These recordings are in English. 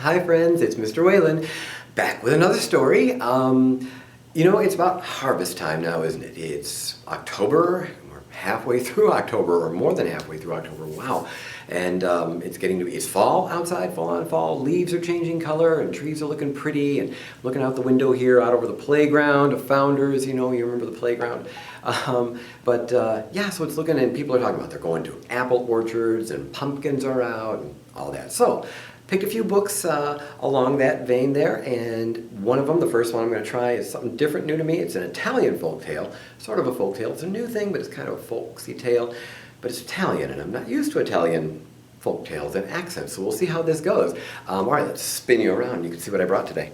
Hi friends, it's Mr. Whalen, back with another story. It's about harvest time now, isn't it? It's October, we're halfway through October, or more than halfway through October, wow. And it's fall outside, fall on fall, leaves are changing color, and trees are looking pretty, and looking out the window here, out over the playground of Founders, you remember the playground. So it's looking, and people are talking about they're going to apple orchards, and pumpkins are out, and all that. So, picked a few books along that vein there, and one of them, the first one I'm going to try, is something different, new to me. It's an Italian folk tale, sort of a folk tale. It's a new thing, but it's kind of a folksy tale, but it's Italian, and I'm not used to Italian folk tales and accents, so we'll see how this goes. All right, let's spin you around. You can see what I brought today.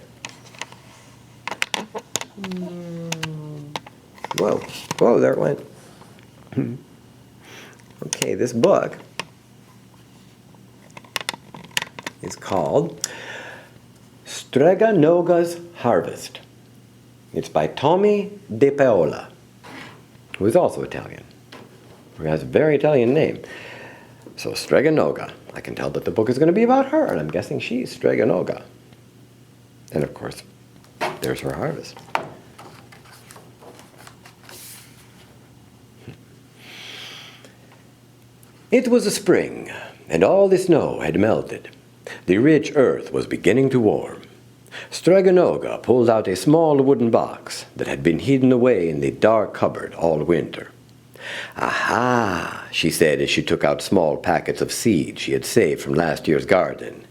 Whoa, there it went. Okay, this book is called Strega Noga's Harvest. It's by Tommy De Paola, who is also Italian, who has a very Italian name. So Strega Noga, I can tell that the book is going to be about her, and I'm guessing she's Strega Noga. And of course, there's her harvest. It was a spring, and all the snow had melted. The rich earth was beginning to warm. Strega Noga pulled out a small wooden box that had been hidden away in the dark cupboard all winter. "Aha," she said as she took out small packets of seed she had saved from last year's garden.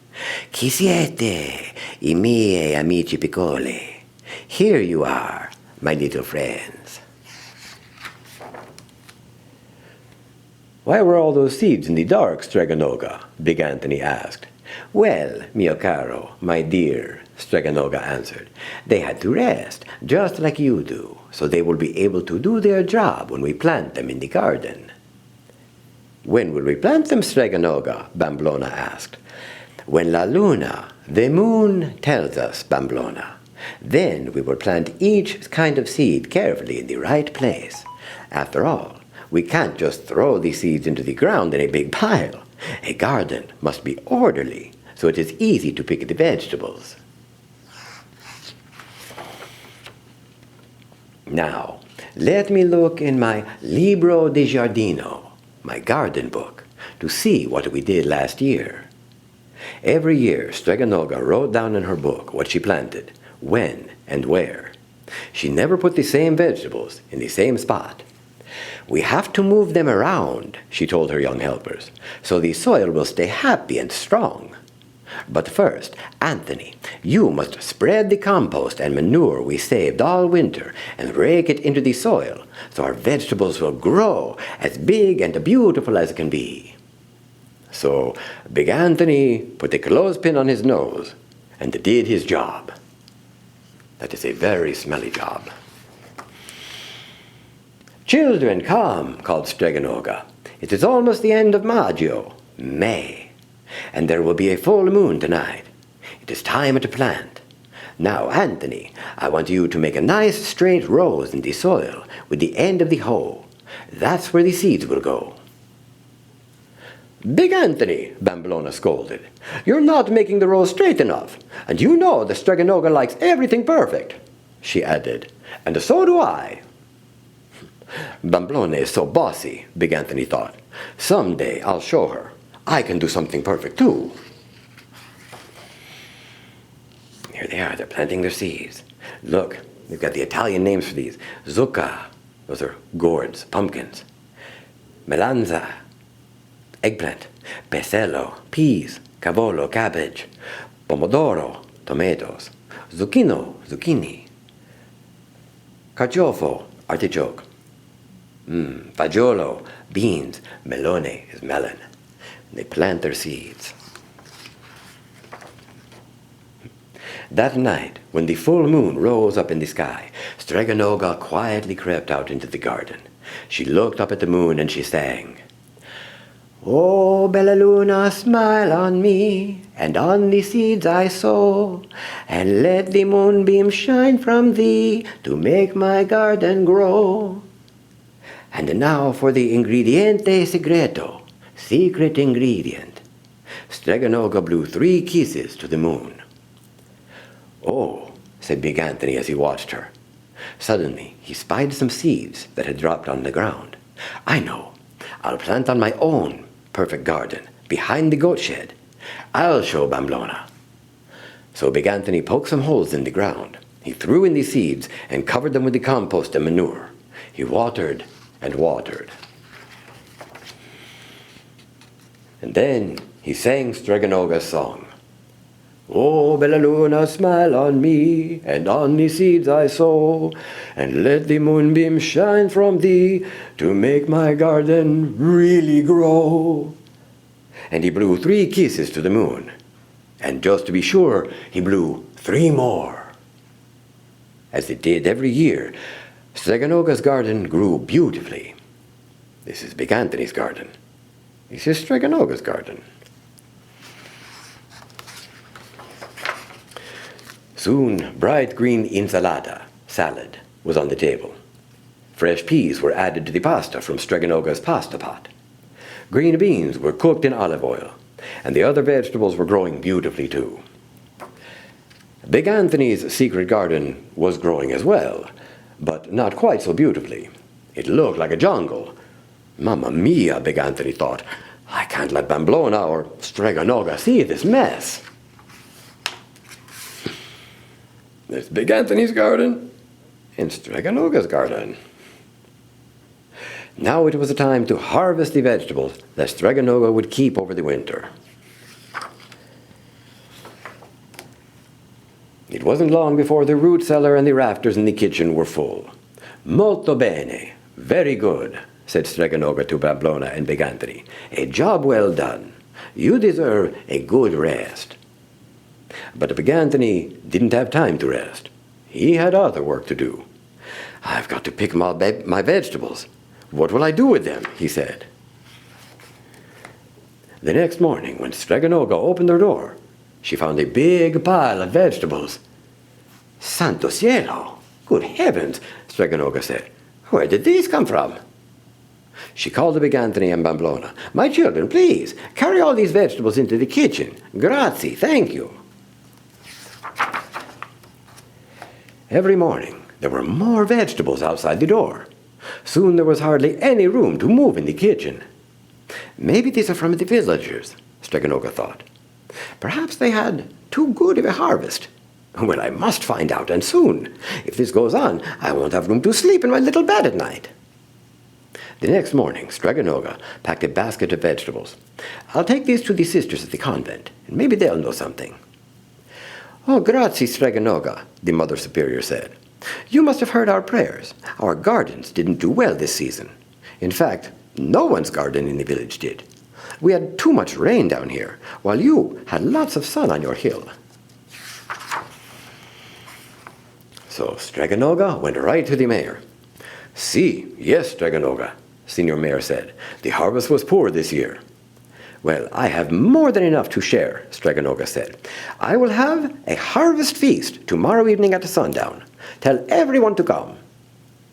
"Chi siete, I miei amici piccoli? Here you are, my little friends." "Why were all those seeds in the dark, Strega Noga?" Big Anthony asked. "Well, mio caro, my dear," Strega Noga answered, "they had to rest, just like you do, so they will be able to do their job when we plant them in the garden." "When will we plant them, Strega Noga?" Bamblona asked. "When la luna, the moon, tells us, Bamblona. Then we will plant each kind of seed carefully in the right place. After all, we can't just throw the seeds into the ground in a big pile. A garden must be orderly, so it is easy to pick the vegetables. Now, let me look in my Libro di Giardino, my garden book, to see what we did last year." Every year, Strega Noga wrote down in her book what she planted, when and where. She never put the same vegetables in the same spot. "We have to move them around," she told her young helpers, "so the soil will stay happy and strong. But first, Anthony, you must spread the compost and manure we saved all winter and rake it into the soil so our vegetables will grow as big and beautiful as can be." So Big Anthony put the clothespin on his nose and did his job. That is a very smelly job. "Children, come," called Strega Noga. "It is almost the end of Maggio, May, and there will be a full moon tonight. It is time to plant. Now, Anthony, I want you to make a nice straight rows in the soil with the end of the hoe. That's where the seeds will go." "Big Anthony," Bamblona scolded, "you're not making the rows straight enough, and you know the Strega Noga likes everything perfect," she added, "and so do I." Bamblona is so bossy, Big Anthony thought. Someday I'll show her. I can do something perfect too. Here they are, they're planting their seeds. Look, they've got the Italian names for these. Zucca, those are gourds, pumpkins. Melanza, eggplant. Pesello, peas. Cavolo, cabbage. Pomodoro, tomatoes. Zucchini. Carciofo, artichoke. Fagiolo, beans. Melone is melon. They plant their seeds. That night, when the full moon rose up in the sky, Strega Noga quietly crept out into the garden. She looked up at the moon and she sang, "Oh, bella luna, smile on me, and on the seeds I sow, and let the moonbeam shine from thee to make my garden grow. And now for the ingrediente segreto, secret ingredient. Strega Noga blew 3 kisses to the moon. "Oh," said Big Anthony as he watched her. Suddenly, he spied some seeds that had dropped on the ground. "I know. I'll plant on my own perfect garden behind the goat shed. I'll show Bamblona." So Big Anthony poked some holes in the ground. He threw in the seeds and covered them with the compost and manure. He watered and watered. And then he sang Strega Noga's song. "Oh, Bella Luna, smile on me, and on the seeds I sow, and let the moonbeam shine from thee to make my garden really grow." And he blew 3 kisses to the moon. And just to be sure, he blew 3 more. As it did every year, Strega Noga's garden grew beautifully. This is Big Anthony's garden. This is Strega Noga's garden. Soon, bright green insalata, salad, was on the table. Fresh peas were added to the pasta from Strega Noga's pasta pot. Green beans were cooked in olive oil, and the other vegetables were growing beautifully too. Big Anthony's secret garden was growing as well, but not quite so beautifully. It looked like a jungle. Mamma mia, Big Anthony thought. I can't let Bamblona or Strega Noga see this mess. There's Big Anthony's garden and Strega Noga's garden. Now it was the time to harvest the vegetables that Strega Noga would keep over the winter. It wasn't long before the root cellar and the rafters in the kitchen were full. "Molto bene, very good," said Strega Noga to Bamblona and Big Anthony. "A job well done. You deserve a good rest." But Big Anthony didn't have time to rest. He had other work to do. "I've got to pick my vegetables. What will I do with them?" he said. The next morning, when Strega Noga opened her door, she found a big pile of vegetables. "Santo cielo! Good heavens!" Strega Noga said. "Where did these come from?" She called to Big Anthony and Bamblona. "My children, please, carry all these vegetables into the kitchen. Grazie, thank you." Every morning, there were more vegetables outside the door. Soon there was hardly any room to move in the kitchen. "Maybe these are from the villagers," Strega Noga thought. "Perhaps they had too good of a harvest. Well, I must find out, and soon. If this goes on, I won't have room to sleep in my little bed at night." The next morning, Strega Noga packed a basket of vegetables. "I'll take these to the sisters at the convent, and maybe they'll know something." "Oh, grazie, Strega Noga," the Mother Superior said. "You must have heard our prayers. Our gardens didn't do well this season. In fact, no one's garden in the village did. We had too much rain down here, while you had lots of sun on your hill." So Strega Noga went right to the mayor. "See, yes, Strega Noga," Senior Mayor said. "The harvest was poor this year." "Well, I have more than enough to share," Strega Noga said. "I will have a harvest feast tomorrow evening at sundown. Tell everyone to come."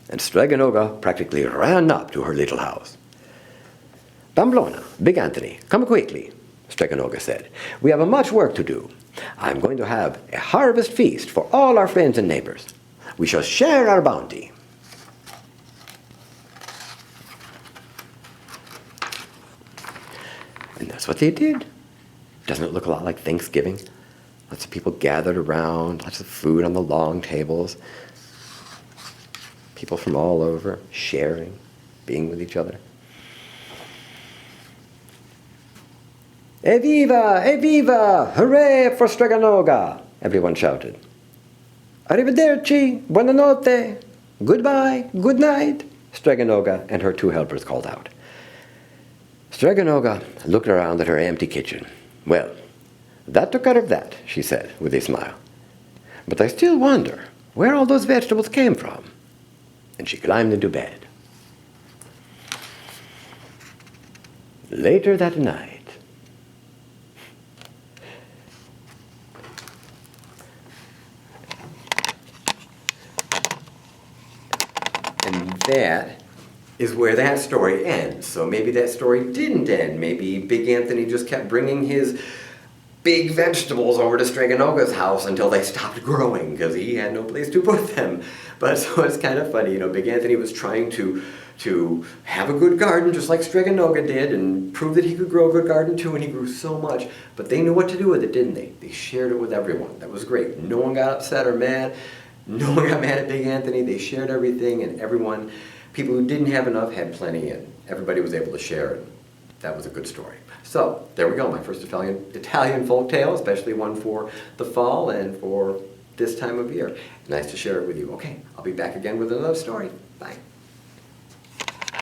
And Strega Noga practically ran up to her little house. "Bamblona, Big Anthony, come quickly," Strega Noga said. "We have much work to do. I'm going to have a harvest feast for all our friends and neighbors. We shall share our bounty." And that's what they did. Doesn't it look a lot like Thanksgiving? Lots of people gathered around, lots of food on the long tables. People from all over sharing, being with each other. "Evviva! Evviva! Hooray for Strega Noga!" everyone shouted. "Arrivederci! Buonanotte! Goodbye! Good night!" Strega Noga and her 2 helpers called out. Strega Noga looked around at her empty kitchen. "Well, that took care of that," she said with a smile. "But I still wonder where all those vegetables came from." And she climbed into bed. Later that night, and that is where that story ends. So maybe that story didn't end. Maybe Big Anthony just kept bringing his big vegetables over to Strega Noga's house until they stopped growing because he had no place to put them. But so it's kind of funny, Big Anthony was trying to have a good garden just like Strega Noga did and prove that he could grow a good garden too, and he grew so much. But they knew what to do with it, didn't they? They shared it with everyone. That was great. No one got upset or mad. No one got mad at Big Anthony. They shared everything, and people who didn't have enough had plenty, and everybody was able to share it. That was a good story. So there we go, my first Italian folk tale, especially one for the fall and for this time of year. Nice to share it with you. Okay, I'll be back again with another story. Bye.